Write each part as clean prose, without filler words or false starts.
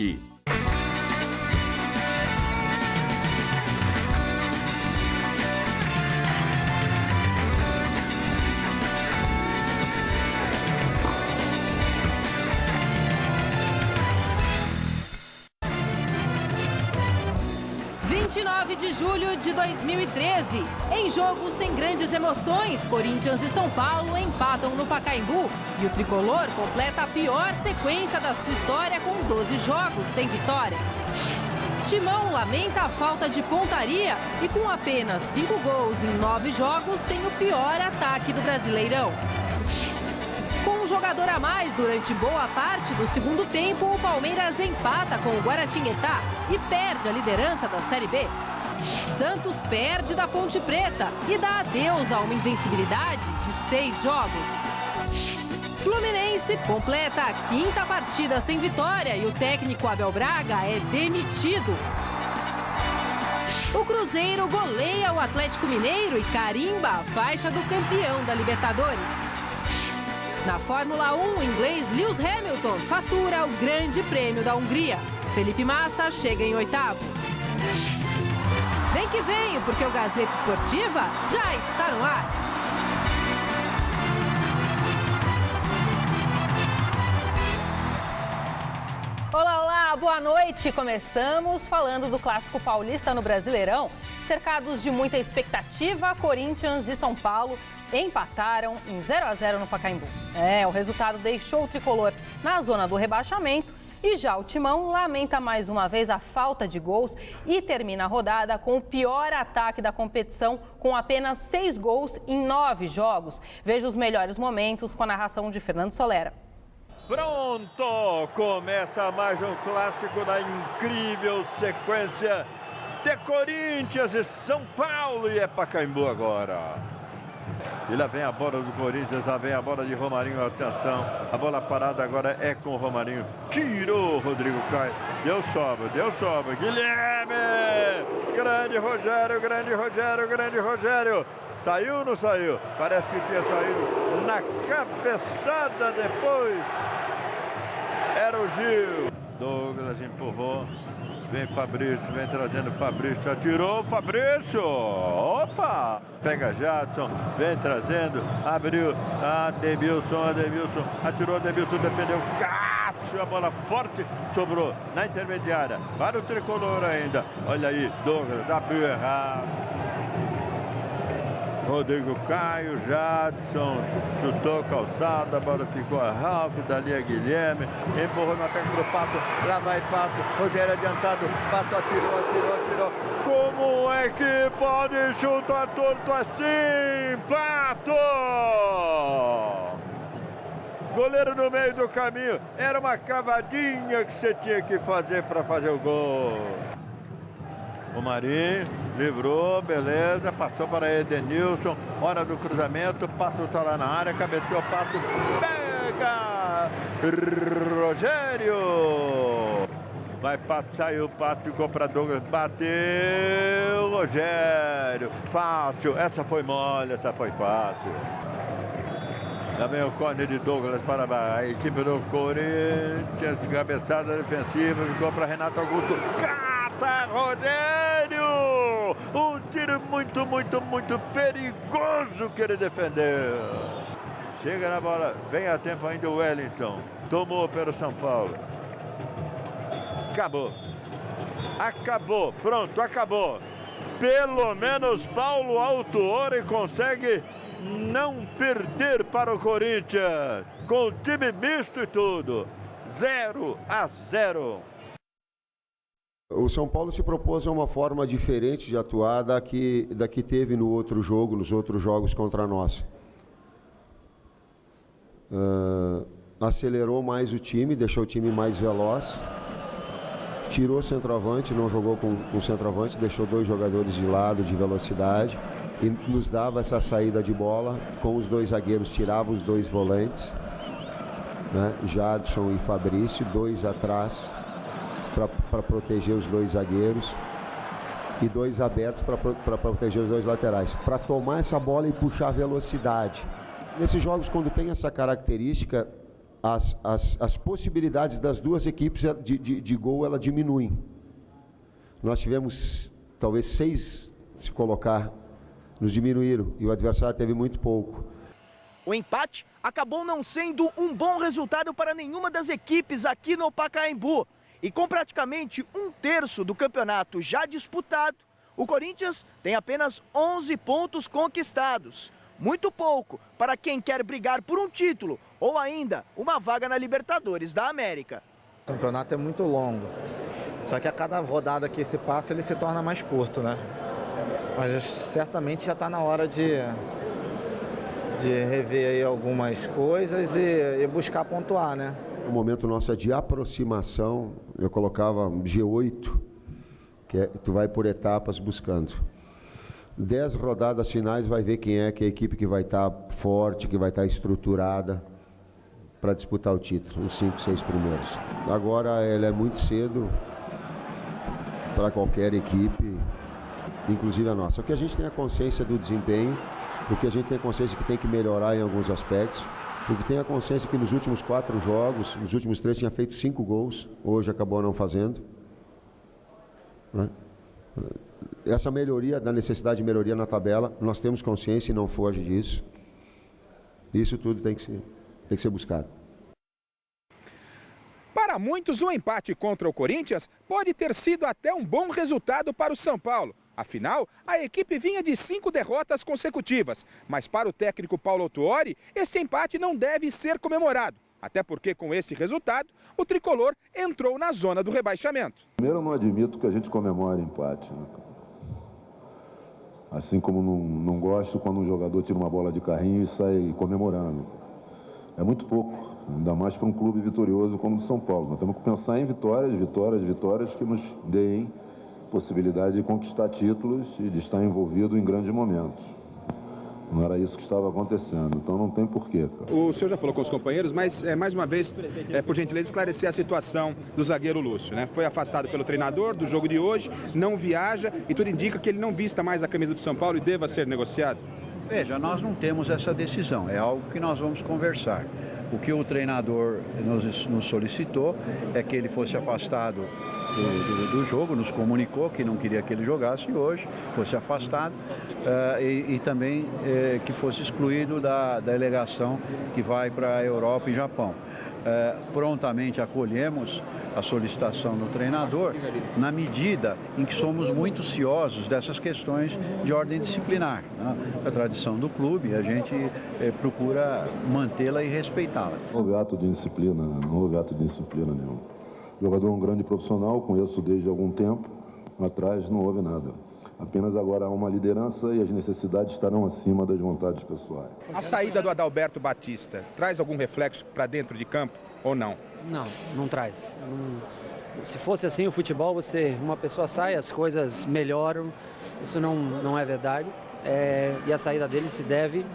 aqui. De julho de 2013. Em jogo sem grandes emoções, Corinthians e São Paulo empatam no Pacaembu e o tricolor completa a pior sequência da sua história com 12 jogos sem vitória. Timão lamenta a falta de pontaria e com apenas 5 gols em 9 jogos tem o pior ataque do Brasileirão. Com um jogador a mais durante boa parte do segundo tempo, o Palmeiras empata com o Guaratinguetá e perde a liderança da Série B. Santos perde da Ponte Preta e dá adeus a uma invencibilidade de 6 jogos. Fluminense completa a 5ª partida sem vitória e o técnico Abel Braga é demitido. O Cruzeiro goleia o Atlético Mineiro e carimba a faixa do campeão da Libertadores. Na Fórmula 1, o inglês Lewis Hamilton fatura o Grande Prêmio da Hungria. Felipe Massa chega em 8º. Vem que venho, porque o Gazeta Esportiva já está no ar. Olá, olá, boa noite. Começamos falando do Clássico Paulista no Brasileirão. Cercados de muita expectativa, Corinthians e São Paulo empataram em 0-0 no Pacaembu. O resultado deixou o tricolor na zona do rebaixamento. E já o Timão lamenta mais uma vez a falta de gols e termina a rodada com o pior ataque da competição, com apenas 6 gols em 9 jogos. Veja os melhores momentos com a narração de Fernando Solera. Pronto! Começa mais um clássico da incrível sequência de Corinthians e São Paulo. E é Pacaembu agora. E lá vem a bola do Corinthians, lá vem a bola de Romarinho, atenção, a bola parada agora é com o Romarinho, tirou o Rodrigo Caio, deu sobra, Guilherme, grande Rogério, grande Rogério, saiu ou não saiu? Parece que tinha saído na cabeçada depois, era o Gil, Douglas empurrou. Vem Fabrício, vem trazendo Fabrício, atirou Fabrício, opa! Pega Jadson, vem trazendo, abriu, Ademilson, atirou Ademilson, defendeu Cássio, a bola forte, sobrou na intermediária, para o tricolor ainda, olha aí, Douglas, abriu errado. Rodrigo Caio, Jadson, chutou calçada, a bola ficou a Ralf, dali a Guilherme, empurrou no ataque do Pato, lá vai Pato, Rogério adiantado, Pato atirou. Como é que pode chutar torto assim, Pato? Goleiro no meio do caminho, era uma cavadinha que você tinha que fazer para fazer o gol. O Marinho livrou, beleza, passou para Edenilson, hora do cruzamento, Pato está lá na área, cabeceou, Pato, pega, Rogério, vai Pato, saiu, Pato ficou para Douglas, bateu, Rogério, fácil, essa foi mole, essa foi fácil. Também o corner de Douglas para a equipe do Corinthians, cabeçada defensiva, ficou para Renato Augusto, cata Rogério! Um tiro muito perigoso que ele defendeu. Chega na bola, vem a tempo ainda o Wellington, tomou pelo São Paulo. Acabou, pronto, acabou. Pelo menos Paulo Autuori consegue não perder para o Corinthians, com o time misto e tudo, 0-0. O São Paulo se propôs a uma forma diferente de atuar da que teve no outro jogo, nos outros jogos contra nós. Acelerou mais o time, deixou o time mais veloz, tirou o centroavante, não jogou com centroavante, deixou 2 jogadores de lado, de velocidade, e nos dava essa saída de bola com os 2 zagueiros, tirava os 2 volantes, né? Jadson e Fabrício, 2 atrás para proteger os 2 zagueiros e 2 abertos para proteger os 2 laterais, para tomar essa bola e puxar velocidade. Nesses jogos, quando tem essa característica, as possibilidades das duas equipes de gol ela diminuem. Nós tivemos talvez 6 se colocar, nos diminuíram e o adversário teve muito pouco. O empate acabou não sendo um bom resultado para nenhuma das equipes aqui no Pacaembu. E com praticamente 1/3 do campeonato já disputado, o Corinthians tem apenas 11 pontos conquistados. Muito pouco para quem quer brigar por um título ou ainda uma vaga na Libertadores da América. O campeonato é muito longo, só que a cada rodada que se passa ele se torna mais curto, né? Mas certamente já está na hora de rever aí algumas coisas e buscar pontuar, né? O momento nosso é de aproximação, eu colocava G8, que tu vai por etapas buscando. 10 rodadas finais vai ver quem é que a equipe que vai estar forte, que vai estar estruturada para disputar o título, os 5, 6 primeiros. Agora ele é muito cedo para qualquer equipe, inclusive a nossa. O que a gente tem a consciência do desempenho, o que a gente tem a consciência que tem que melhorar em alguns aspectos, o que tem a consciência que nos últimos 4 jogos, nos últimos 3 tinha feito 5 gols, hoje acabou não fazendo, né? Essa melhoria, da necessidade de melhoria na tabela, nós temos consciência e não foge disso. Isso tudo tem que ser buscado. Para muitos, o empate contra o Corinthians pode ter sido até um bom resultado para o São Paulo. Afinal, a equipe vinha de 5 derrotas consecutivas. Mas para o técnico Paulo Autuori, esse empate não deve ser comemorado. Até porque, com esse resultado, o tricolor entrou na zona do rebaixamento. Primeiro, eu não admito que a gente comemore empate, né? Assim como não gosto quando um jogador tira uma bola de carrinho e sai comemorando. É muito pouco, ainda mais para um clube vitorioso como o São Paulo. Nós temos que pensar em vitórias que nos deem possibilidade de conquistar títulos e de estar envolvido em grandes momentos. Não era isso que estava acontecendo, então não tem porquê, cara. O senhor já falou com os companheiros, mas mais uma vez, por gentileza, esclarecer a situação do zagueiro Lúcio, né? Foi afastado pelo treinador do jogo de hoje, não viaja e tudo indica que ele não vista mais a camisa do São Paulo e deva ser negociado. Veja, nós não temos essa decisão, é algo que nós vamos conversar. O que o treinador nos solicitou é que ele fosse afastado do jogo, nos comunicou que não queria que ele jogasse hoje, fosse afastado e também que fosse excluído da delegação que vai para a Europa e Japão. Prontamente acolhemos a solicitação do treinador na medida em que somos muito ciosos dessas questões de ordem disciplinar, né? A tradição do clube, a gente procura mantê-la e respeitá-la. Não houve ato de disciplina, não houve ato de disciplina nenhum. O jogador é um grande profissional, conheço desde algum tempo, atrás não houve nada. Apenas agora há uma liderança e as necessidades estarão acima das vontades pessoais. A saída do Adalberto Batista traz algum reflexo para dentro de campo ou não? Não traz. Se fosse assim o futebol, uma pessoa sai, as coisas melhoram. Isso não é verdade. E a saída dele se deve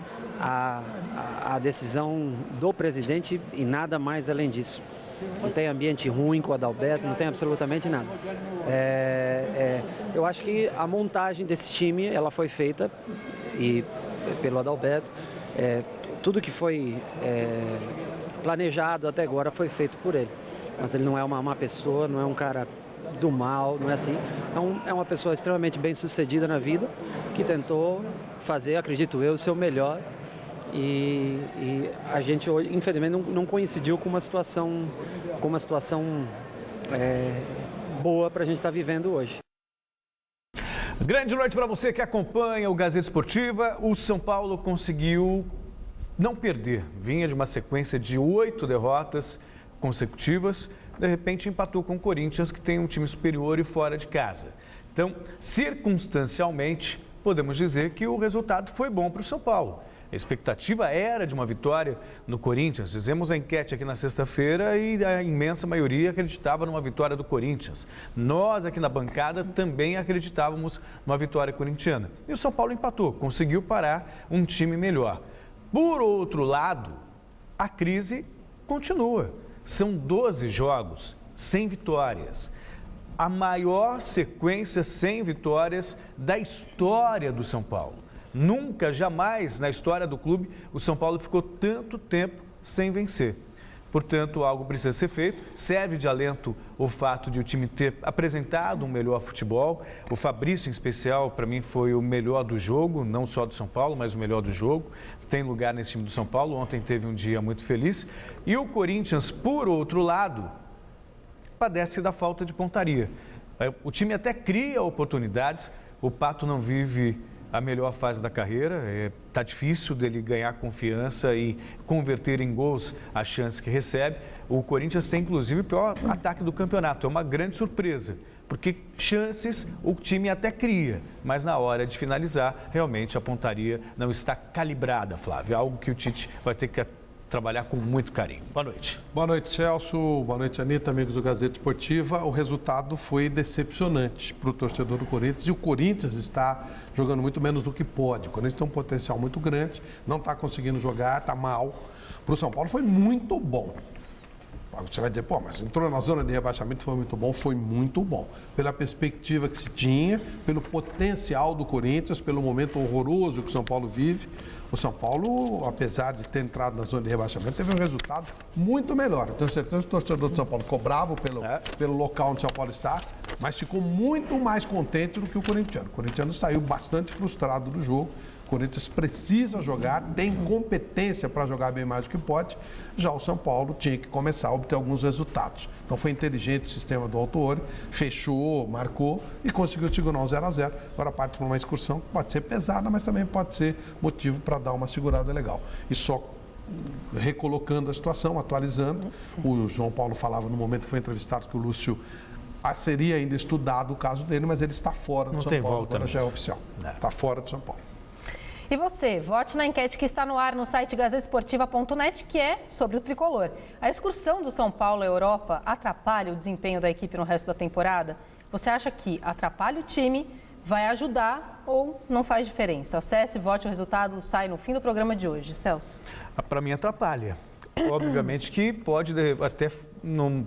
à decisão do presidente e nada mais além disso. Não tem ambiente ruim com o Adalberto, não tem absolutamente nada. Eu acho que a montagem desse time ela foi feita pelo Adalberto. Tudo que foi planejado até agora foi feito por ele. Mas ele não é uma má pessoa, não é um cara do mal, não é assim. É uma pessoa extremamente bem sucedida na vida, que tentou fazer, acredito eu, o seu melhor. E a gente hoje, infelizmente, não coincidiu com uma situação boa para a gente estar vivendo hoje. Grande noite para você que acompanha o Gazeta Esportiva. O São Paulo conseguiu não perder. Vinha de uma sequência de 8 derrotas consecutivas. De repente empatou com o Corinthians, que tem um time superior e fora de casa. Então, circunstancialmente, podemos dizer que o resultado foi bom para o São Paulo. A expectativa era de uma vitória no Corinthians. Fizemos a enquete aqui na sexta-feira e a imensa maioria acreditava numa vitória do Corinthians. Nós aqui na bancada também acreditávamos numa vitória corintiana. E o São Paulo empatou, conseguiu parar um time melhor. Por outro lado, a crise continua. São 12 jogos sem vitórias. A maior sequência sem vitórias da história do São Paulo. Nunca, jamais na história do clube, o São Paulo ficou tanto tempo sem vencer. portanto, algo precisa ser feito. Serve de alento o fato de o time ter apresentado um melhor futebol. O Fabrício, em especial, para mim foi o melhor do jogo, não só do São Paulo, mas o melhor do jogo. Tem lugar nesse time do São Paulo, ontem teve um dia muito feliz. E o Corinthians, por outro lado, padece da falta de pontaria. O time até cria oportunidades, o Pato não vive a melhor fase da carreira, está difícil dele ganhar confiança e converter em gols as chances que recebe. O Corinthians tem, inclusive, o pior ataque do campeonato, é uma grande surpresa, porque chances o time até cria, mas na hora de finalizar, realmente a pontaria não está calibrada, Flávio, é algo que o Tite vai ter que trabalhar com muito carinho. Boa noite. Boa noite, Celso. Boa noite, Anitta, amigos do Gazeta Esportiva. O resultado foi decepcionante para o torcedor do Corinthians e o Corinthians está jogando muito menos do que pode. O Corinthians tem um potencial muito grande, não está conseguindo jogar, está mal. Para o São Paulo foi muito bom. Você vai dizer, pô, mas entrou na zona de rebaixamento, foi muito bom. Foi muito bom. Pela perspectiva que se tinha, pelo potencial do Corinthians, pelo momento horroroso que o São Paulo vive. O São Paulo, apesar de ter entrado na zona de rebaixamento, teve um resultado muito melhor. Eu tenho certeza que o torcedor do São Paulo ficou bravo pelo local onde o São Paulo está, mas ficou muito mais contente do que o corintiano. O corintiano saiu bastante frustrado do jogo. O Corinthians precisa jogar, tem competência para jogar bem mais do que pode. Já o São Paulo tinha que começar a obter alguns resultados. Então foi inteligente o sistema do Autuori, fechou, marcou e conseguiu segurar um 0-0. Agora parte para uma excursão que pode ser pesada, mas também pode ser motivo para dar uma segurada legal. E só recolocando a situação, atualizando. O João Paulo falava no momento que foi entrevistado que o Lúcio seria ainda estudado o caso dele, mas ele está fora do São Paulo, agora já é oficial. Está fora do São Paulo. E você, vote na enquete que está no ar no site gazetesportiva.net, que é sobre o tricolor. A excursão do São Paulo à Europa atrapalha o desempenho da equipe no resto da temporada? Você acha que atrapalha o time, vai ajudar ou não faz diferença? Acesse, vote, o resultado sai no fim do programa de hoje. Celso. Para mim atrapalha. Obviamente que pode até,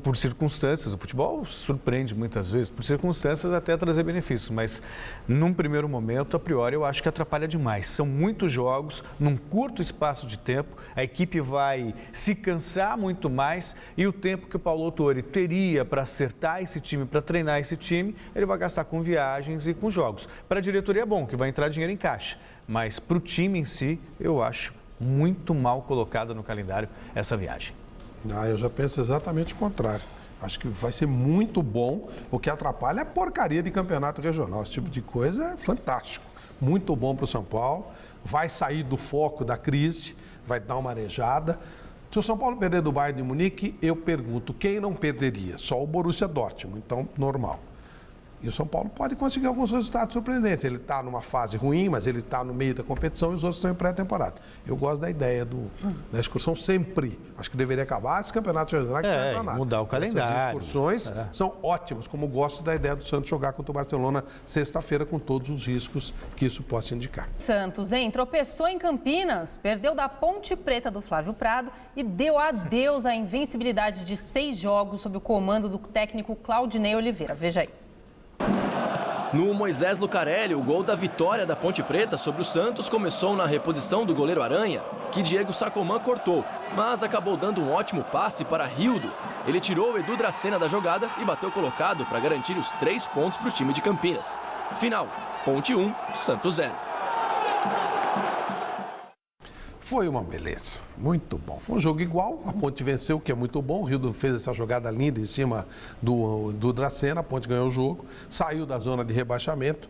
por circunstâncias, o futebol surpreende muitas vezes, por circunstâncias até trazer benefícios, mas num primeiro momento, a priori, eu acho que atrapalha demais. São muitos jogos, num curto espaço de tempo, a equipe vai se cansar muito mais e o tempo que o Paulo Autuori teria para acertar esse time, para treinar esse time, ele vai gastar com viagens e com jogos. Para a diretoria é bom, que vai entrar dinheiro em caixa, mas para o time em si, eu acho muito mal colocada no calendário essa viagem. Eu já penso exatamente o contrário. Acho que vai ser muito bom. O que atrapalha é a porcaria de campeonato regional. Esse tipo de coisa é fantástico. Muito bom para o São Paulo. Vai sair do foco da crise, vai dar uma arejada. Se o São Paulo perder do Bayern de Munique, eu pergunto, quem não perderia? Só o Borussia Dortmund, então normal. E o São Paulo pode conseguir alguns resultados surpreendentes. Ele está numa fase ruim, mas ele está no meio da competição e os outros estão em pré-temporada. Eu gosto da ideia da excursão sempre. Acho que deveria acabar esse campeonato regional que não entra nada. Mudar o calendário. Essas excursões são ótimas, como gosto da ideia do Santos jogar contra o Barcelona sexta-feira com todos os riscos que isso possa indicar. Santos, tropeçou em Campinas, perdeu da Ponte Preta do Flávio Prado e deu adeus à invencibilidade de 6 jogos sob o comando do técnico Claudinei Oliveira. Veja aí. No Moisés Lucarelli, o gol da vitória da Ponte Preta sobre o Santos começou na reposição do goleiro Aranha, que Diego Sacomã cortou, mas acabou dando um ótimo passe para Rildo. Ele tirou o Edu Dracena da jogada e bateu colocado para garantir os 3 pontos para o time de Campinas. Final, Ponte 1, Santos 0. Foi uma beleza, muito bom. Foi um jogo igual, a Ponte venceu, o que é muito bom. O Rildo fez essa jogada linda em cima do Dracena, a Ponte ganhou o jogo, saiu da zona de rebaixamento.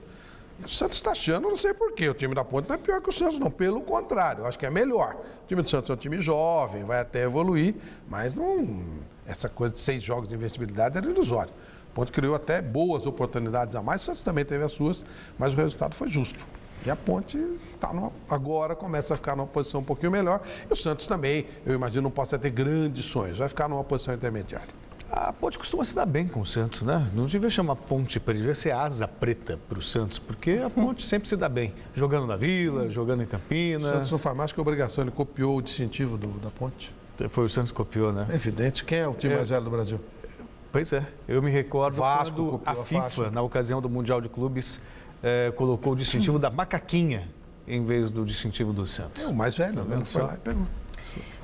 O Santos está achando, não sei porquê, o time da Ponte não é pior que o Santos, não, pelo contrário, eu acho que é melhor. O time do Santos é um time jovem, vai até evoluir, mas não, essa coisa de 6 jogos de invencibilidade era ilusório. A Ponte criou até boas oportunidades a mais, o Santos também teve as suas, mas o resultado foi justo. E a Ponte agora começa a ficar numa posição um pouquinho melhor. E o Santos também, eu imagino, não possa ter grandes sonhos. Vai ficar numa posição intermediária. A Ponte costuma se dar bem com o Santos, né? Não devia chamar Ponte Preta, devia ser asa preta para o Santos, porque a Ponte sempre se dá bem. Jogando na Vila, jogando em Campinas. O Santos não faz mais que obrigação, ele copiou o distintivo da Ponte. Foi o Santos que copiou, né? É evidente. Quem é o time mais velho do Brasil? Pois é. Eu me recordo Vasco, quando a FIFA, na ocasião do Mundial de Clubes, colocou o distintivo da macaquinha em vez do distintivo do Santos. É o mais velho, né? Foi lá e pegou.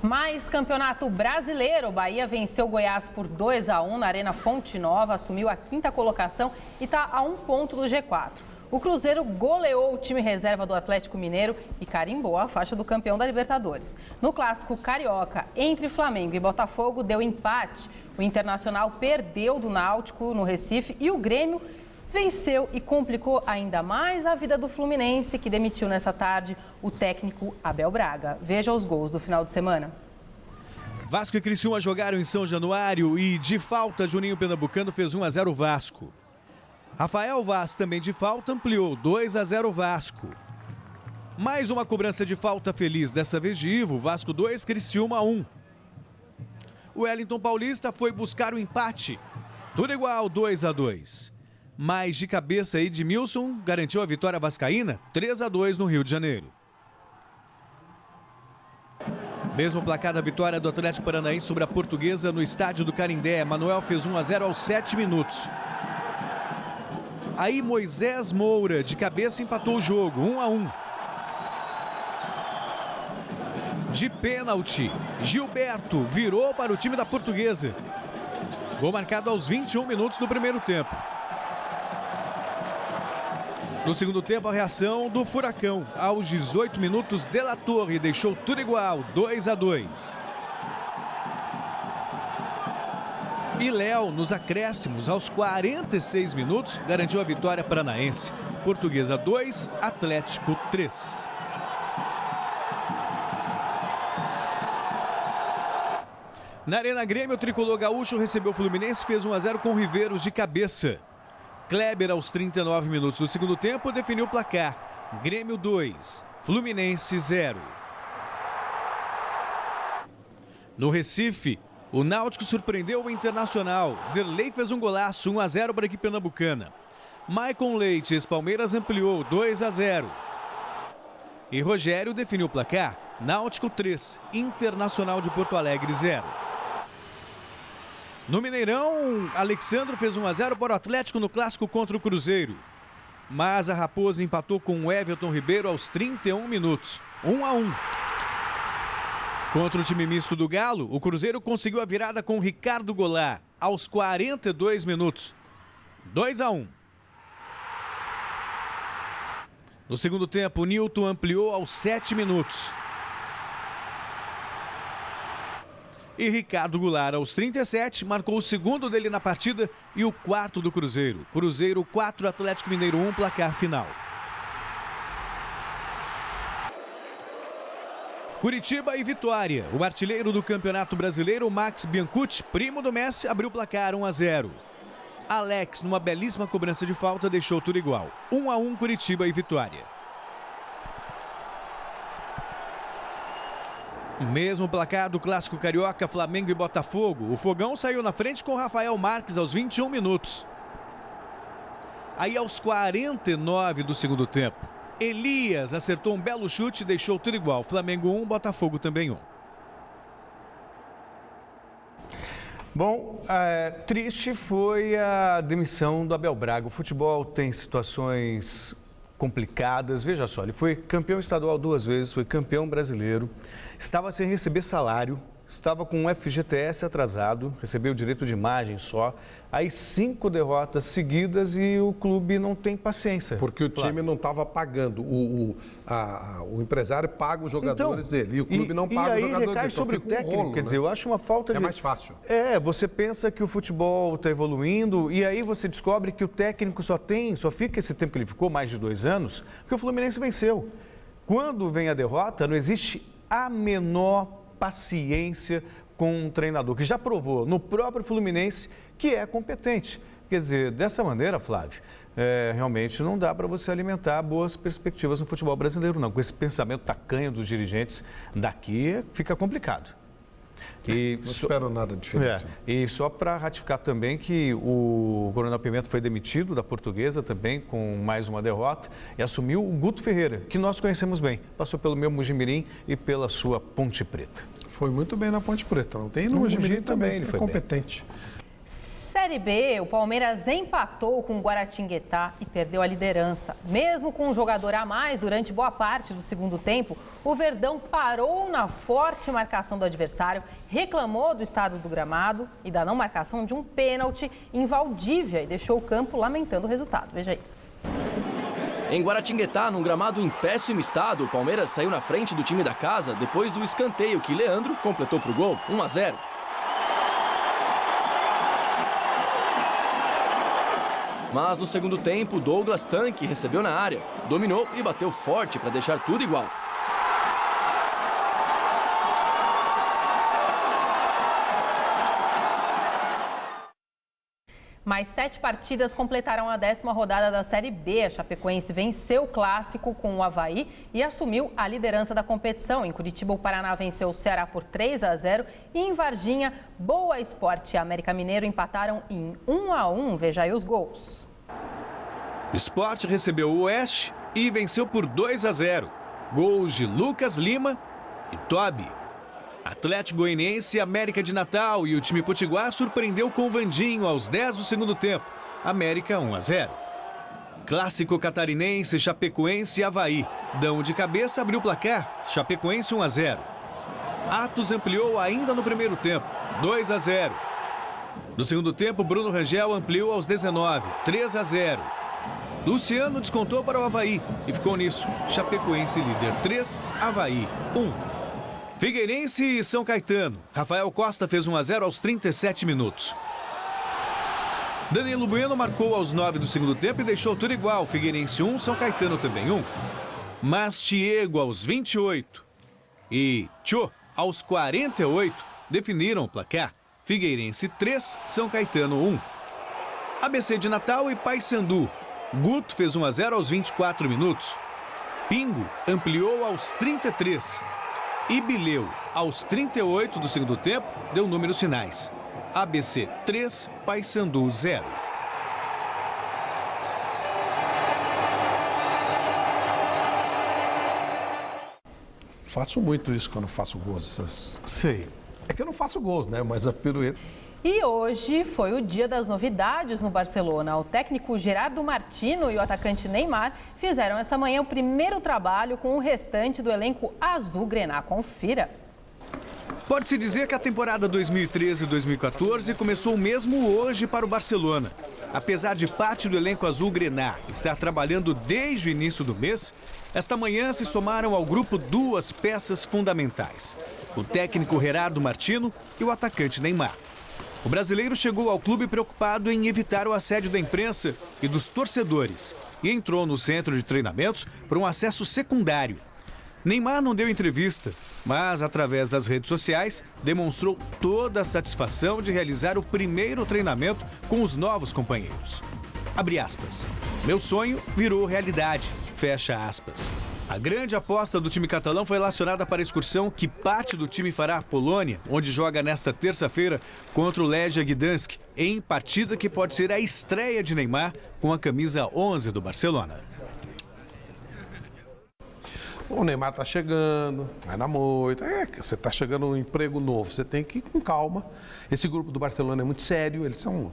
Mais campeonato brasileiro. Bahia venceu o Goiás por 2-1 na Arena Fonte Nova, assumiu a 5ª colocação e está a 1 ponto do G4. O Cruzeiro goleou o time reserva do Atlético Mineiro e carimbou a faixa do campeão da Libertadores. No clássico carioca entre Flamengo e Botafogo deu empate. O Internacional perdeu do Náutico no Recife e o Grêmio venceu e complicou ainda mais a vida do Fluminense, que demitiu nessa tarde o técnico Abel Braga. Veja os gols do final de semana. Vasco e Criciúma jogaram em São Januário e de falta Juninho Pernambucano fez 1-0 Vasco. Rafael Vaz também de falta ampliou 2-0 Vasco. Mais uma cobrança de falta feliz, dessa vez de Ivo, Vasco 2, Criciúma 1. O Wellington Paulista foi buscar o empate, tudo igual 2-2. Mas de cabeça Edmilson garantiu a vitória vascaína, 3-2 no Rio de Janeiro. Mesmo placar da vitória do Atlético Paranaense sobre a Portuguesa no estádio do Canindé. Manuel fez 1-0 aos 7 minutos. Aí Moisés Moura de cabeça empatou o jogo, 1-1. De pênalti, Gilberto virou para o time da Portuguesa. Gol marcado aos 21 minutos do primeiro tempo. No segundo tempo, a reação do Furacão. Aos 18 minutos, De La Torre deixou tudo igual, 2-2. E Léo, nos acréscimos, aos 46 minutos, garantiu a vitória paranaense. Portuguesa 2, Atlético 3. Na Arena Grêmio, o tricolor gaúcho recebeu o Fluminense e fez 1-0 com o Riveiros de cabeça. Kleber, aos 39 minutos do segundo tempo, definiu o placar. Grêmio 2, Fluminense 0. No Recife, o Náutico surpreendeu o Internacional. Derlei fez um golaço, 1-0 para a equipe pernambucana. Maicon Leite, ex-Palmeiras, ampliou 2-0. E Rogério definiu o placar. Náutico 3, Internacional de Porto Alegre 0. No Mineirão, Alexandro fez 1-0 para o Atlético no clássico contra o Cruzeiro. Mas a Raposa empatou com o Everton Ribeiro aos 31 minutos, 1-1. Contra o time misto do Galo, o Cruzeiro conseguiu a virada com o Ricardo Goulart aos 42 minutos, 2-1. No segundo tempo, o Nilton ampliou aos 7 minutos. E Ricardo Goulart, aos 37, marcou o segundo dele na partida e o quarto do Cruzeiro. Cruzeiro 4, Atlético Mineiro 1, placar final. Curitiba e Vitória. O artilheiro do Campeonato Brasileiro, Max Biancucci, primo do Messi, abriu o placar 1-0. Alex, numa belíssima cobrança de falta, deixou tudo igual. 1-1, Curitiba e Vitória. Mesmo placar do clássico carioca, Flamengo e Botafogo. O Fogão saiu na frente com Rafael Marques aos 21 minutos. Aí aos 49 do segundo tempo, Elias acertou um belo chute e deixou tudo igual. Flamengo 1, Botafogo também 1. Bom, triste foi a demissão do Abel Braga. O futebol tem situações complicadas. Veja só, ele foi campeão estadual 2 vezes, foi campeão brasileiro, estava sem receber salário, estava com um FGTS atrasado, recebeu o direito de imagem só, aí 5 derrotas seguidas e o clube não tem paciência. Porque o time não estava pagando, o empresário paga os jogadores dele e o clube não paga os jogadores dele. E aí recai sobre o técnico, quer dizer, eu acho uma falta de... É mais fácil. Você pensa que o futebol está evoluindo e aí você descobre que o técnico só fica esse tempo que ele ficou, mais de 2 anos, porque o Fluminense venceu. Quando vem a derrota, não existe a menor paciência com um treinador que já provou no próprio Fluminense que é competente. Quer dizer, dessa maneira, Flávio, realmente não dá para você alimentar boas perspectivas no futebol brasileiro, não. Com esse pensamento tacanho dos dirigentes daqui, fica complicado. E não espero nada diferente. E só para ratificar também que o Coronel Pimenta foi demitido da Portuguesa também, com mais uma derrota, e assumiu o Guto Ferreira, que nós conhecemos bem. Passou pelo meu Mojimirim e pela sua Ponte Preta. Foi muito bem na Ponte Preta, não tem? No Mojimirim também, ele foi competente. Bem. Série B, o Palmeiras empatou com o Guaratinguetá e perdeu a liderança. Mesmo com um jogador a mais durante boa parte do segundo tempo, o Verdão parou na forte marcação do adversário, reclamou do estado do gramado e da não marcação de um pênalti em Valdívia e deixou o campo lamentando o resultado. Veja aí. Em Guaratinguetá, num gramado em péssimo estado, o Palmeiras saiu na frente do time da casa depois do escanteio que Leandro completou para o gol, 1-0. Mas no segundo tempo, Douglas Tanque recebeu na área, dominou e bateu forte para deixar tudo igual. Mais 7 partidas completaram a 10ª rodada da Série B. A Chapecoense venceu o clássico com o Avaí e assumiu a liderança da competição. Em Curitiba, o Paraná venceu o Ceará por 3-0 e em Varginha, Boa Esporte e América Mineiro empataram em 1-1. Veja aí os gols. O Sport recebeu o Oeste e venceu por 2-0. Gols de Lucas Lima e Tobi. Atlético Goianiense, América de Natal e o time potiguar surpreendeu com Vandinho aos 10 do segundo tempo. América 1-0. Clássico catarinense, Chapecoense e Avaí. Dão de cabeça abriu o placar, Chapecoense 1-0. Atos ampliou ainda no primeiro tempo, 2-0. No segundo tempo, Bruno Rangel ampliou aos 19, 3-0. Luciano descontou para o Avaí e ficou nisso. Chapecoense líder 3, Avaí 1. Figueirense e São Caetano. Rafael Costa fez 1-0 aos 37 minutos. Danilo Bueno marcou aos 9 do segundo tempo e deixou tudo igual. Figueirense 1, São Caetano também 1. Mas Diego aos 28 e Tchô aos 48 definiram o placar. Figueirense 3, São Caetano 1. ABC de Natal e Paysandu. Guto fez 1-0 aos 24 minutos. Pingo ampliou aos 33. E Bileu, aos 38 do segundo tempo, deu números finais. ABC 3, Paysandu 0. Faço muito isso quando faço gols. Sei. É que eu não faço gols, né? Mas a pirueta... E hoje foi o dia das novidades no Barcelona. O técnico Gerardo Martino e o atacante Neymar fizeram essa manhã o primeiro trabalho com o restante do elenco azul-grená. Confira. Pode-se dizer que a temporada 2013-2014 começou mesmo hoje para o Barcelona. Apesar de parte do elenco azul-grená estar trabalhando desde o início do mês, esta manhã se somaram ao grupo 2 peças fundamentais: o técnico Gerardo Martino e o atacante Neymar. O brasileiro chegou ao clube preocupado em evitar o assédio da imprensa e dos torcedores e entrou no centro de treinamentos por um acesso secundário. Neymar não deu entrevista, mas através das redes sociais demonstrou toda a satisfação de realizar o primeiro treinamento com os novos companheiros. Abre aspas. Meu sonho virou realidade. Fecha aspas. A grande aposta do time catalão foi relacionada para a excursão que parte do time fará à Polônia, onde joga nesta terça-feira contra o Legia Gdansk, em partida que pode ser a estreia de Neymar com a camisa 11 do Barcelona. O Neymar tá chegando, vai na moita, você tá chegando um emprego novo, você tem que ir com calma. Esse grupo do Barcelona é muito sério, eles são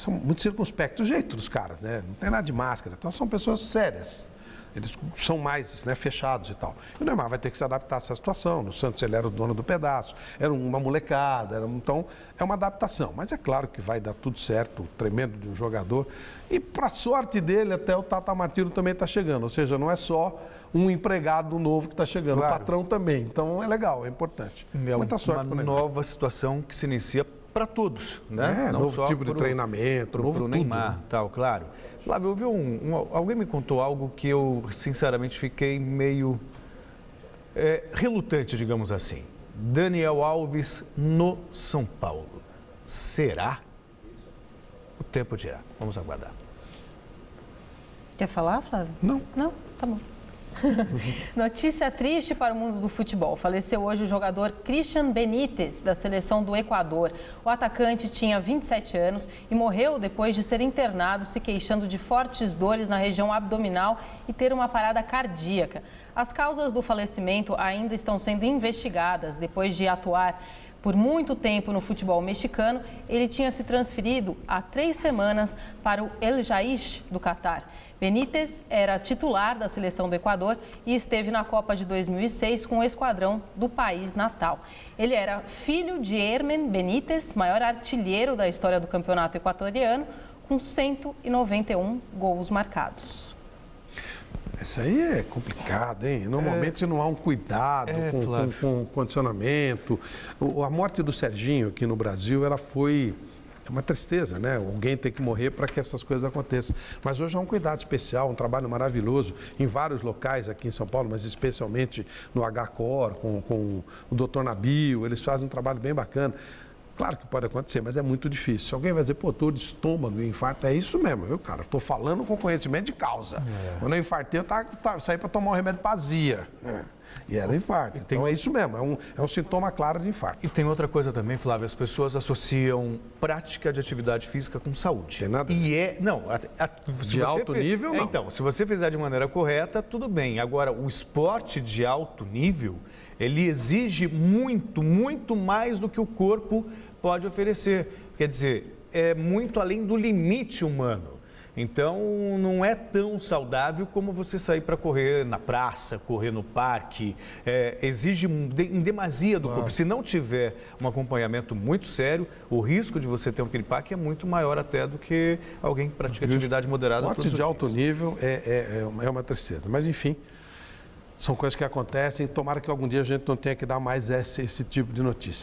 muito circunspectos, o jeito dos caras, né? Não tem nada de máscara, então são pessoas sérias. Eles são mais, né, fechados e tal. E o Neymar vai ter que se adaptar a essa situação. No Santos ele era o dono do pedaço, era uma molecada, então é uma adaptação. Mas é claro que vai dar tudo certo, tremendo de um jogador. E para sorte dele, até o Tata Martino também está chegando. Ou seja, não é só um empregado novo que está chegando, claro. O patrão também. Então é legal, é importante. Muita sorte para o Neymar. Uma nova situação que se inicia para todos, né? Não novo tipo de treinamento, novo tudo. Neymar, tal, claro. Flávio, eu vi alguém me contou algo que eu, sinceramente, fiquei meio relutante, digamos assim. Daniel Alves no São Paulo. Será? O tempo dirá. Vamos aguardar. Quer falar, Flávio? Não. Não? Tá bom. Notícia triste para o mundo do futebol. Faleceu hoje o jogador Christian Benítez, da seleção do Equador. O atacante tinha 27 anos e morreu depois de ser internado, se queixando de fortes dores na região abdominal e ter uma parada cardíaca. As causas do falecimento ainda estão sendo investigadas depois de atuar Por muito tempo no futebol mexicano, ele tinha se transferido há 3 semanas para o El Jaish do Catar. Benítez era titular da seleção do Equador e esteve na Copa de 2006 com o esquadrão do país natal. Ele era filho de Hermen Benítez, maior artilheiro da história do campeonato equatoriano, com 191 gols marcados. Isso aí é complicado, hein? Normalmente não há um cuidado com condicionamento. A morte do Serginho aqui no Brasil, ela foi... É uma tristeza, né? Alguém tem que morrer para que essas coisas aconteçam. Mas hoje há um cuidado especial, um trabalho maravilhoso em vários locais aqui em São Paulo, mas especialmente no HCOR, com o Dr. Nabil. Eles fazem um trabalho bem bacana. Claro que pode acontecer, mas é muito difícil. Alguém vai dizer, pô, dor de estômago, infarto, é isso mesmo, viu, cara? Estou falando com conhecimento de causa. Quando eu infartei, eu saí para tomar um remédio para azia. E era infarto. Então é isso mesmo, é um sintoma claro de infarto. E tem outra coisa também, Flávio, as pessoas associam prática de atividade física com saúde. Tem nada. E de alto nível, não. Então, se você fizer de maneira correta, tudo bem. Agora, o esporte de alto nível, ele exige muito, muito mais do que o corpo pode oferecer. Quer dizer, é muito além do limite humano. Então, não é tão saudável como você sair para correr na praça, correr no parque. Exige em demasia do corpo. Se não tiver um acompanhamento muito sério, o risco de você ter um piripaque é muito maior até do que alguém que pratica atividade moderada. Esporte de alto nível é uma tristeza. Mas, enfim, são coisas que acontecem. Tomara que algum dia a gente não tenha que dar mais esse tipo de notícia.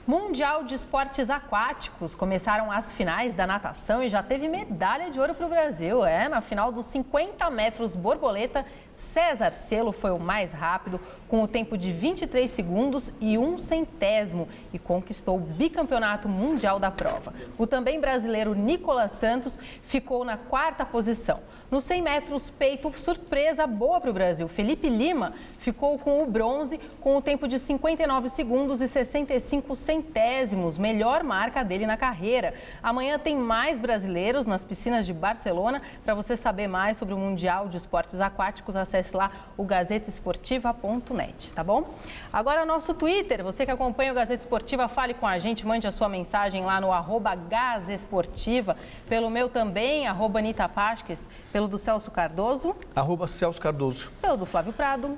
Mundial de Esportes Aquáticos. Começaram as finais da natação e já teve medalha de ouro para o Brasil. Na final dos 50 metros borboleta, César Cielo foi o mais rápido, com o tempo de 23 segundos e 1 centésimo e conquistou o bicampeonato mundial da prova. O também brasileiro Nicolas Santos ficou na 4ª posição. Nos 100 metros peito, surpresa boa para o Brasil. Felipe Lima ficou com o bronze com o tempo de 59 segundos e 65 centésimos, melhor marca dele na carreira. Amanhã tem mais brasileiros nas piscinas de Barcelona. Para você saber mais sobre o Mundial de Esportes Aquáticos, acesse lá o gazetesportiva.net, tá bom? Agora nosso Twitter, você que acompanha o Gazeta Esportiva, fale com a gente, mande a sua mensagem lá no @gazesportiva, pelo meu também, @AnitaPasques, pelo do Celso Cardoso. @Celso Cardoso. Pelo do Flávio Prado.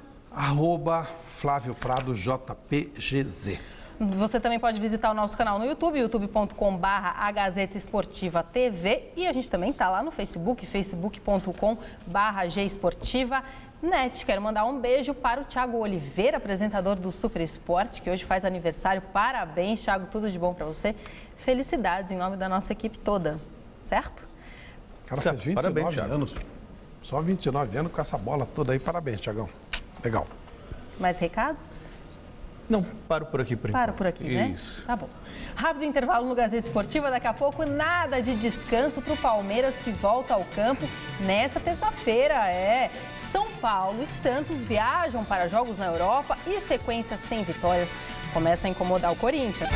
@Flávio Prado JPGZ. Você também pode visitar o nosso canal no YouTube, youtube.com/A Gazeta Esportiva TV. E a gente também está lá no Facebook, facebook.com/G Esportiva Net. Quero mandar um beijo para o Thiago Oliveira, apresentador do Super Esporte, que hoje faz aniversário. Parabéns, Thiago, tudo de bom para você. Felicidades em nome da nossa equipe toda, certo? Cara, faz 29 Parabéns, anos. Só 29 anos com essa bola toda aí. Parabéns, Thiagão. Legal. Mais recados? Não, paro por aqui por enquanto. Paro por aqui, né? Isso. Tá bom. Rápido intervalo no Gazeta Esportiva. Daqui a pouco, nada de descanso para o Palmeiras, que volta ao campo nessa terça-feira. São Paulo e Santos viajam para jogos na Europa e sequência sem vitórias começa a incomodar o Corinthians.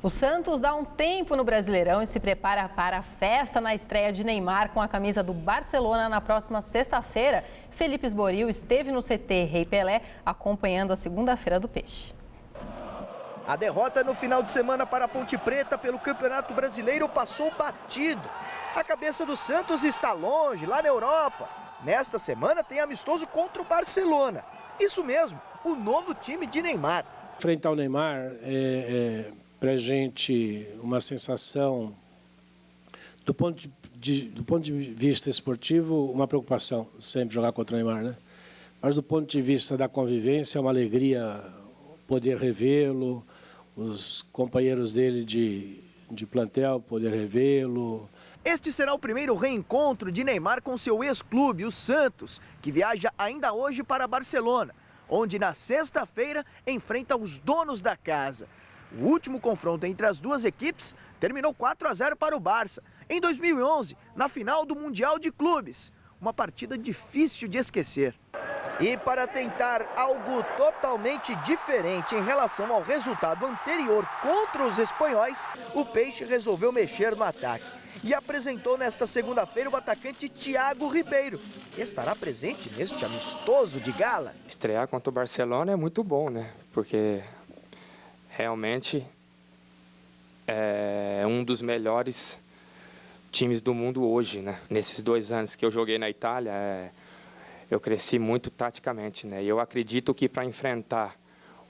O Santos dá um tempo no Brasileirão e se prepara para a festa na estreia de Neymar com a camisa do Barcelona na próxima sexta-feira. Felipe Esboril esteve no CT Rei Pelé acompanhando a segunda-feira do Peixe. A derrota no final de semana para a Ponte Preta pelo Campeonato Brasileiro passou batido. A cabeça do Santos está longe, lá na Europa. Nesta semana tem amistoso contra o Barcelona. Isso mesmo, o novo time de Neymar. Frente ao Neymar, para a gente uma sensação, do ponto de vista esportivo, uma preocupação sempre jogar contra o Neymar, né? Mas do ponto de vista da convivência, é uma alegria poder revê-lo, os companheiros dele de plantel poder revê-lo. Este será o primeiro reencontro de Neymar com seu ex-clube, o Santos, que viaja ainda hoje para Barcelona, onde na sexta-feira enfrenta os donos da casa. O último confronto entre as duas equipes terminou 4-0 para o Barça, em 2011, na final do Mundial de Clubes. Uma partida difícil de esquecer. E para tentar algo totalmente diferente em relação ao resultado anterior contra os espanhóis, o Peixe resolveu mexer no ataque e apresentou nesta segunda-feira o atacante Thiago Ribeiro, que estará presente neste amistoso de gala. Estrear contra o Barcelona é muito bom, né? Porque realmente é um dos melhores times do mundo hoje, né? Nesses 2 anos que eu joguei na Itália, eu cresci muito taticamente, né? E eu acredito que para enfrentar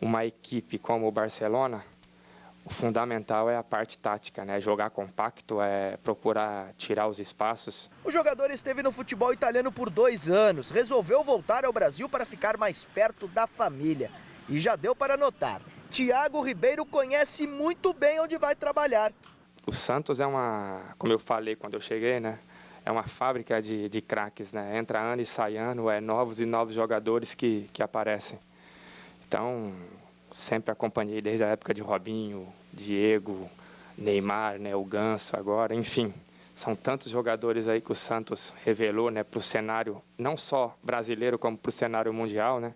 uma equipe como o Barcelona, o fundamental é a parte tática, né? Jogar compacto, procurar tirar os espaços. O jogador esteve no futebol italiano por 2 anos, resolveu voltar ao Brasil para ficar mais perto da família. E já deu para notar, Thiago Ribeiro conhece muito bem onde vai trabalhar. O Santos como eu falei quando eu cheguei, né? É uma fábrica de craques, né? Entra ano e sai ano, novos e novos jogadores que aparecem. Então, sempre acompanhei desde a época de Robinho, Diego, Neymar, né? O Ganso agora, enfim. São tantos jogadores aí que o Santos revelou, né? Para o cenário, não só brasileiro, como para o cenário mundial, né?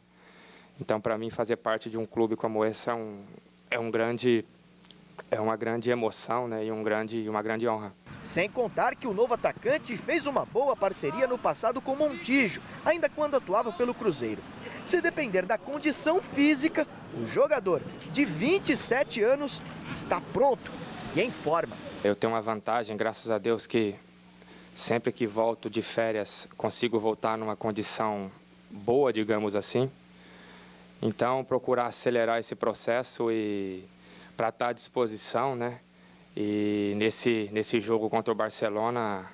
Então, para mim, fazer parte de um clube como esse é uma grande emoção, né? E uma grande honra. Sem contar que o novo atacante fez uma boa parceria no passado com Montijo, ainda quando atuava pelo Cruzeiro. Se depender da condição física, o jogador de 27 anos está pronto e em forma. Eu tenho uma vantagem, graças a Deus, que sempre que volto de férias consigo voltar numa condição boa, digamos assim. Então, procurar acelerar esse processo e para estar à disposição, né? E nesse jogo contra o Barcelona,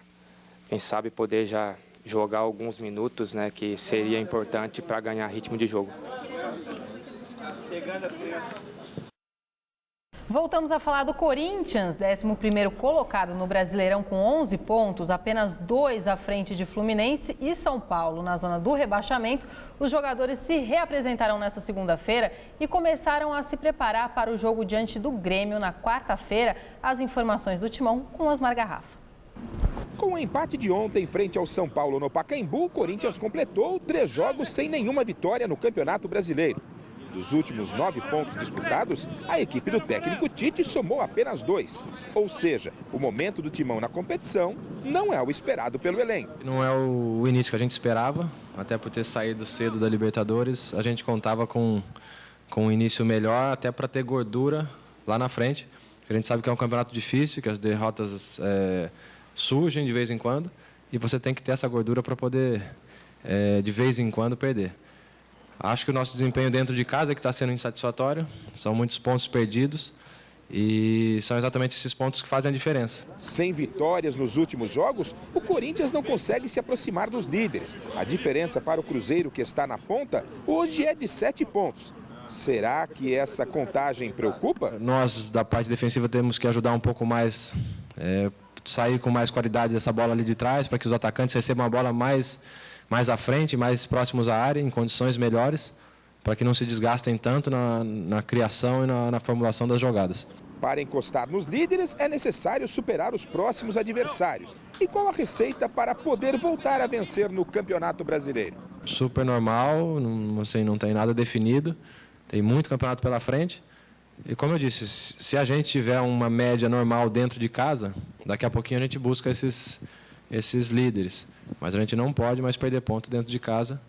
quem sabe poder já jogar alguns minutos, né, que seria importante para ganhar ritmo de jogo. Voltamos a falar do Corinthians, 11º colocado no Brasileirão com 11 pontos, apenas 2 à frente de Fluminense e São Paulo. Na zona do rebaixamento, os jogadores se reapresentaram nesta segunda-feira e começaram a se preparar para o jogo diante do Grêmio na quarta-feira. As informações do Timão com Osmar Garrafa. Com o empate de ontem frente ao São Paulo no Pacaembu, o Corinthians completou 3 jogos sem nenhuma vitória no Campeonato Brasileiro. Dos últimos 9 pontos disputados, a equipe do técnico Tite somou apenas 2. Ou seja, o momento do Timão na competição não é o esperado pelo elenco. Não é o início que a gente esperava, até por ter saído cedo da Libertadores. A gente contava com um início melhor, até para ter gordura lá na frente. A gente sabe que é um campeonato difícil, que as derrotas surgem de vez em quando. E você tem que ter essa gordura para poder, de vez em quando, perder. Acho que o nosso desempenho dentro de casa é que está sendo insatisfatório. São muitos pontos perdidos e são exatamente esses pontos que fazem a diferença. Sem vitórias nos últimos jogos, o Corinthians não consegue se aproximar dos líderes. A diferença para o Cruzeiro, que está na ponta, hoje é de 7 pontos. Será que essa contagem preocupa? Nós, da parte defensiva, temos que ajudar um pouco mais, sair com mais qualidade dessa bola ali de trás, para que os atacantes recebam a bola mais à frente, mais próximos à área, em condições melhores, para que não se desgastem tanto na criação e na formulação das jogadas. Para encostar nos líderes, é necessário superar os próximos adversários. E qual a receita para poder voltar a vencer no Campeonato Brasileiro? Super normal, não tem nada definido, tem muito campeonato pela frente. E como eu disse, se a gente tiver uma média normal dentro de casa, daqui a pouquinho a gente busca esses líderes. Mas a gente não pode mais perder pontos dentro de casa,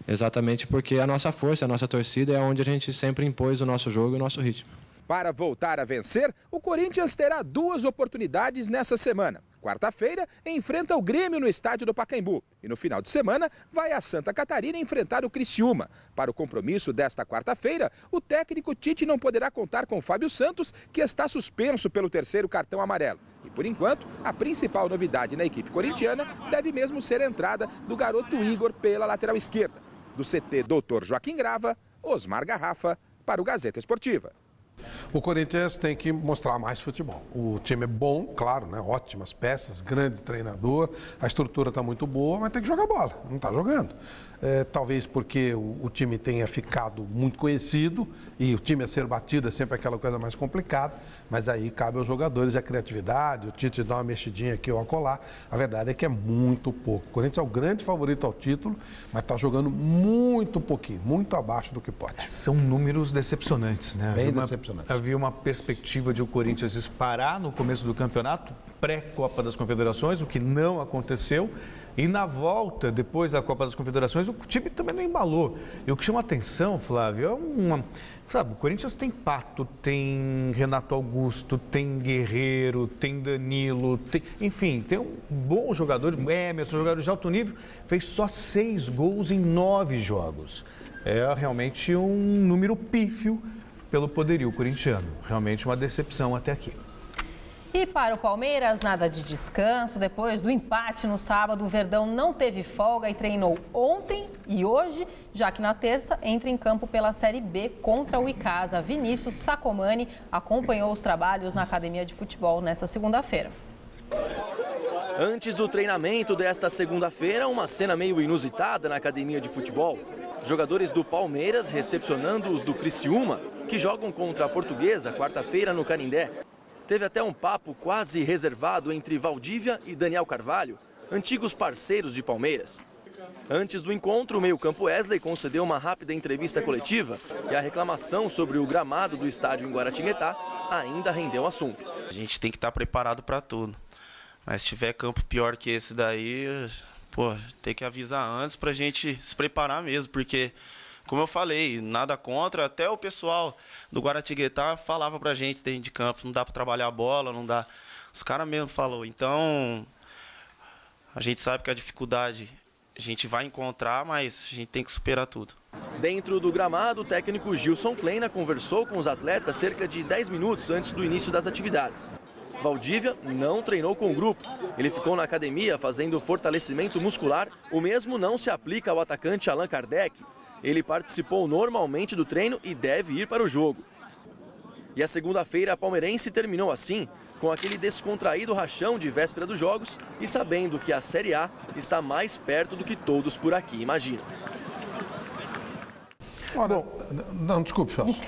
exatamente porque a nossa força, a nossa torcida é onde a gente sempre impôs o nosso jogo e o nosso ritmo. Para voltar a vencer, o Corinthians terá 2 oportunidades nessa semana. Quarta-feira, enfrenta o Grêmio no estádio do Pacaembu. E no final de semana, vai a Santa Catarina enfrentar o Criciúma. Para o compromisso desta quarta-feira, o técnico Tite não poderá contar com Fábio Santos, que está suspenso pelo 3º cartão amarelo. E por enquanto, a principal novidade na equipe corintiana deve mesmo ser a entrada do garoto Igor pela lateral esquerda. Do CT Dr. Joaquim Grava, Osmar Garrafa, para o Gazeta Esportiva. O Corinthians tem que mostrar mais futebol. O time é bom, claro, né? Ótimas peças, grande treinador, a estrutura está muito boa, mas tem que jogar bola, não está jogando. talvez porque o time tenha ficado muito conhecido e o time a ser batido é sempre aquela coisa mais complicada, mas aí cabe aos jogadores a criatividade, o Tite dá uma mexidinha aqui ou acolá. A verdade é que é muito pouco. O Corinthians é o grande favorito ao título, mas está jogando muito pouquinho, muito abaixo do que pode. São números decepcionantes, né? Bem decepcionantes. Havia uma perspectiva de o Corinthians disparar no começo do campeonato, pré-Copa das Confederações, o que não aconteceu. E na volta, depois da Copa das Confederações, o time também não embalou. E o que chama a atenção, Flávio, sabe, o Corinthians tem Pato, tem Renato Augusto, tem Guerreiro, tem Danilo, enfim, tem um bom jogador, Emerson, jogador de alto nível, fez só 6 gols em 9 jogos. É realmente um número pífio pelo poderio corintiano. Realmente uma decepção até aqui. E para o Palmeiras, nada de descanso. Depois do empate no sábado, o Verdão não teve folga e treinou ontem e hoje, já que na terça entra em campo pela Série B contra o Icasa. Vinícius Sacomani acompanhou os trabalhos na academia de futebol nesta segunda-feira. Antes do treinamento desta segunda-feira, uma cena meio inusitada na academia de futebol. Jogadores do Palmeiras recepcionando os do Criciúma, que jogam contra a Portuguesa quarta-feira no Canindé. Teve até um papo quase reservado entre Valdívia e Daniel Carvalho, antigos parceiros de Palmeiras. Antes do encontro, o meio-campo Wesley concedeu uma rápida entrevista coletiva e a reclamação sobre o gramado do estádio em Guaratinguetá ainda rendeu assunto. A gente tem que estar preparado para tudo, mas se tiver campo pior que esse daí, tem que avisar antes para a gente se preparar mesmo, porque... Como eu falei, nada contra, até o pessoal do Guaratinguetá falava pra gente dentro de campo, não dá pra trabalhar a bola, não dá. Os caras mesmo falaram. Então, a gente sabe que a dificuldade a gente vai encontrar, mas a gente tem que superar tudo. Dentro do gramado, o técnico Gilson Kleina conversou com os atletas cerca de 10 minutos antes do início das atividades. Valdívia não treinou com o grupo. Ele ficou na academia fazendo fortalecimento muscular. O mesmo não se aplica ao atacante Allan Kardec. Ele participou normalmente do treino e deve ir para o jogo. E a segunda-feira, a palmeirense terminou assim, com aquele descontraído rachão de véspera dos jogos e sabendo que a Série A está mais perto do que todos por aqui imaginam. Ora, não, desculpe, Celso.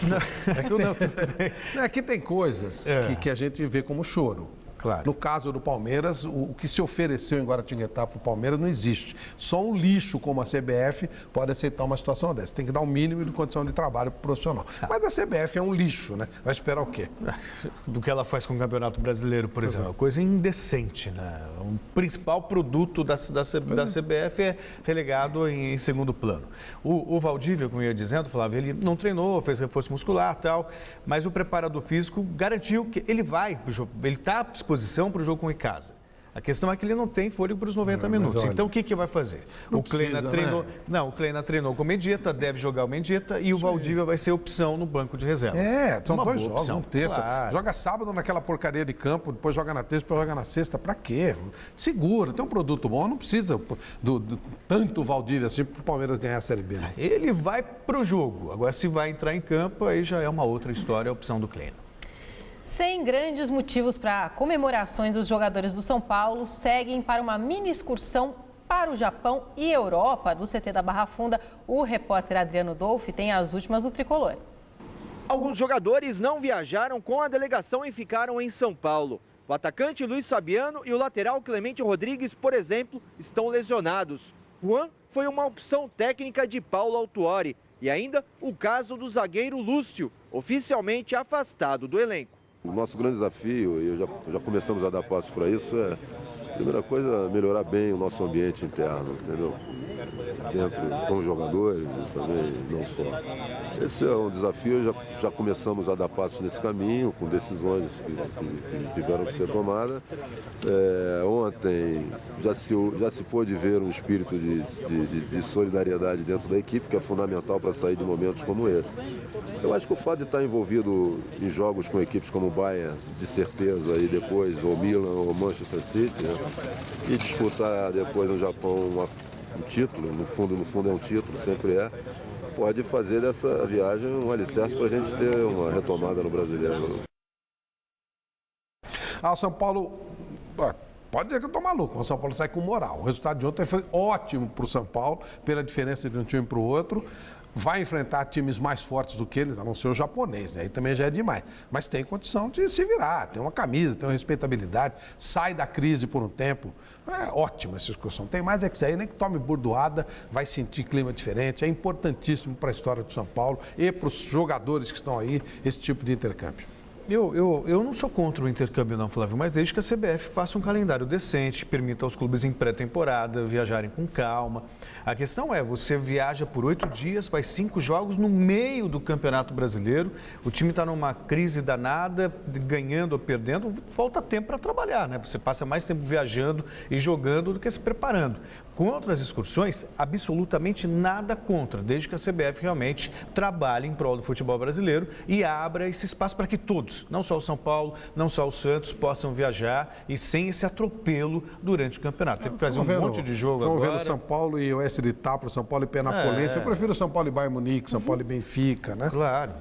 Aqui tem coisas que a gente vê como choro. Claro. No caso do Palmeiras, o que se ofereceu em Guaratinguetá para o Palmeiras não existe. Só um lixo como a CBF pode aceitar uma situação dessa. Tem que dar um mínimo de condição de trabalho pro profissional. Mas a CBF é um lixo, né? Vai esperar o quê? Do que ela faz com o Campeonato Brasileiro, por exemplo. Uma coisa indecente, né? O principal produto da CBF é relegado em segundo plano. O Valdívia, como eu ia dizendo, falava, ele não treinou, fez reforço muscular e tal, mas o preparador físico garantiu que ele está à disposição para o jogo com o Icasa. A questão é que ele não tem fôlego para os 90 minutos. Então, o que vai fazer? O Kleina treinou... Né? Não, o Kleina treinou com o Mendieta, deve jogar o Mendieta e o Valdívia vai ser opção no banco de reservas. São dois jogos, opção. Um terço. Claro. Joga sábado naquela porcaria de campo, depois joga na terça, depois joga na sexta. Pra quê? Segura, tem um produto bom, não precisa tanto Valdívia assim para o Palmeiras ganhar a Série B. Né? Ele vai para o jogo. Agora, se vai entrar em campo, aí já é uma outra história, a opção do Kleina. Sem grandes motivos para comemorações, os jogadores do São Paulo seguem para uma mini excursão para o Japão e Europa do CT da Barra Funda. O repórter Adriano Dolfi tem as últimas do Tricolor. Alguns jogadores não viajaram com a delegação e ficaram em São Paulo. O atacante Luiz Fabiano e o lateral Clemente Rodrigues, por exemplo, estão lesionados. Juan foi uma opção técnica de Paulo Autuori. E ainda o caso do zagueiro Lúcio, oficialmente afastado do elenco. O nosso grande desafio, e já começamos a dar passos para isso, a primeira coisa, melhorar bem o nosso ambiente interno, entendeu? Dentro com os jogadores e também não só. Esse é um desafio, já começamos a dar passos nesse caminho, com decisões que tiveram que ser tomadas. Ontem já se pôde ver um espírito de solidariedade dentro da equipe, que é fundamental para sair de momentos como esse. Eu acho que o fato de estar envolvido em jogos com equipes como o Bayern, de certeza, e depois o Milan ou Manchester City, né? E disputar depois no Japão um título, no fundo é um título, sempre é, pode fazer dessa viagem um alicerce para a gente ter uma retomada no Brasileiro. O São Paulo Pode dizer que eu estou maluco, mas o São Paulo sai com moral. O resultado de ontem foi ótimo para o São Paulo, pela diferença de um time para o outro. Vai enfrentar times mais fortes do que eles, a não ser o japonês, né? Aí também já é demais. Mas tem condição de se virar, tem uma camisa, tem uma respeitabilidade, sai da crise por um tempo. É ótima essa excursão. Tem mais é que sair, nem que tome burdoada, vai sentir clima diferente. É importantíssimo para a história do São Paulo e para os jogadores que estão aí, esse tipo de intercâmbio. Eu não sou contra o intercâmbio não, Flávio, mas desde que a CBF faça um calendário decente, permita aos clubes em pré-temporada viajarem com calma. A questão é, você viaja por 8 dias, faz 5 jogos no meio do Campeonato Brasileiro, o time está numa crise danada, ganhando ou perdendo, falta tempo para trabalhar, né? Você passa mais tempo viajando e jogando do que se preparando. Contra as excursões, absolutamente nada contra, desde que a CBF realmente trabalhe em prol do futebol brasileiro e abra esse espaço para que todos, não só o São Paulo, não só o Santos, possam viajar e sem esse atropelo durante o campeonato. Tem que fazer um monte de jogo agora. Vamos ver o São Paulo e o Oeste de Itápolis, São Paulo e Penapolense. Eu prefiro São Paulo e Bayern Munique, São Paulo e Benfica, né? Claro.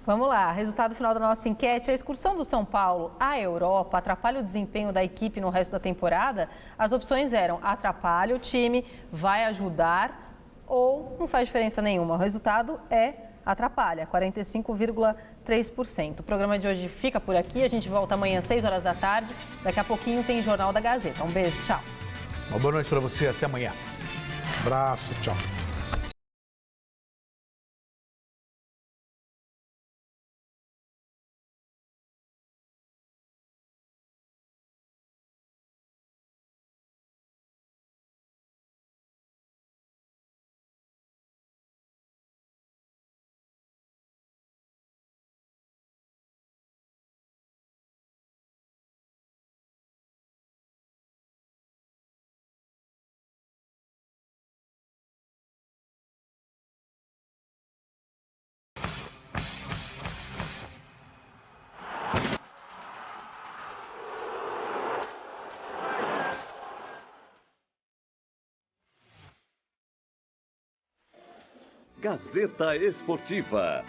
Vamos lá, resultado final da nossa enquete. A excursão do São Paulo à Europa atrapalha o desempenho da equipe no resto da temporada? As opções eram: atrapalha o time, vai ajudar ou não faz diferença nenhuma. O resultado é atrapalha, 45,3%. O programa de hoje fica por aqui. A gente volta amanhã às 6 horas da tarde. Daqui a pouquinho tem Jornal da Gazeta. Um beijo, tchau. Uma boa noite para você, até amanhã. Abraço, tchau. Gazeta Esportiva.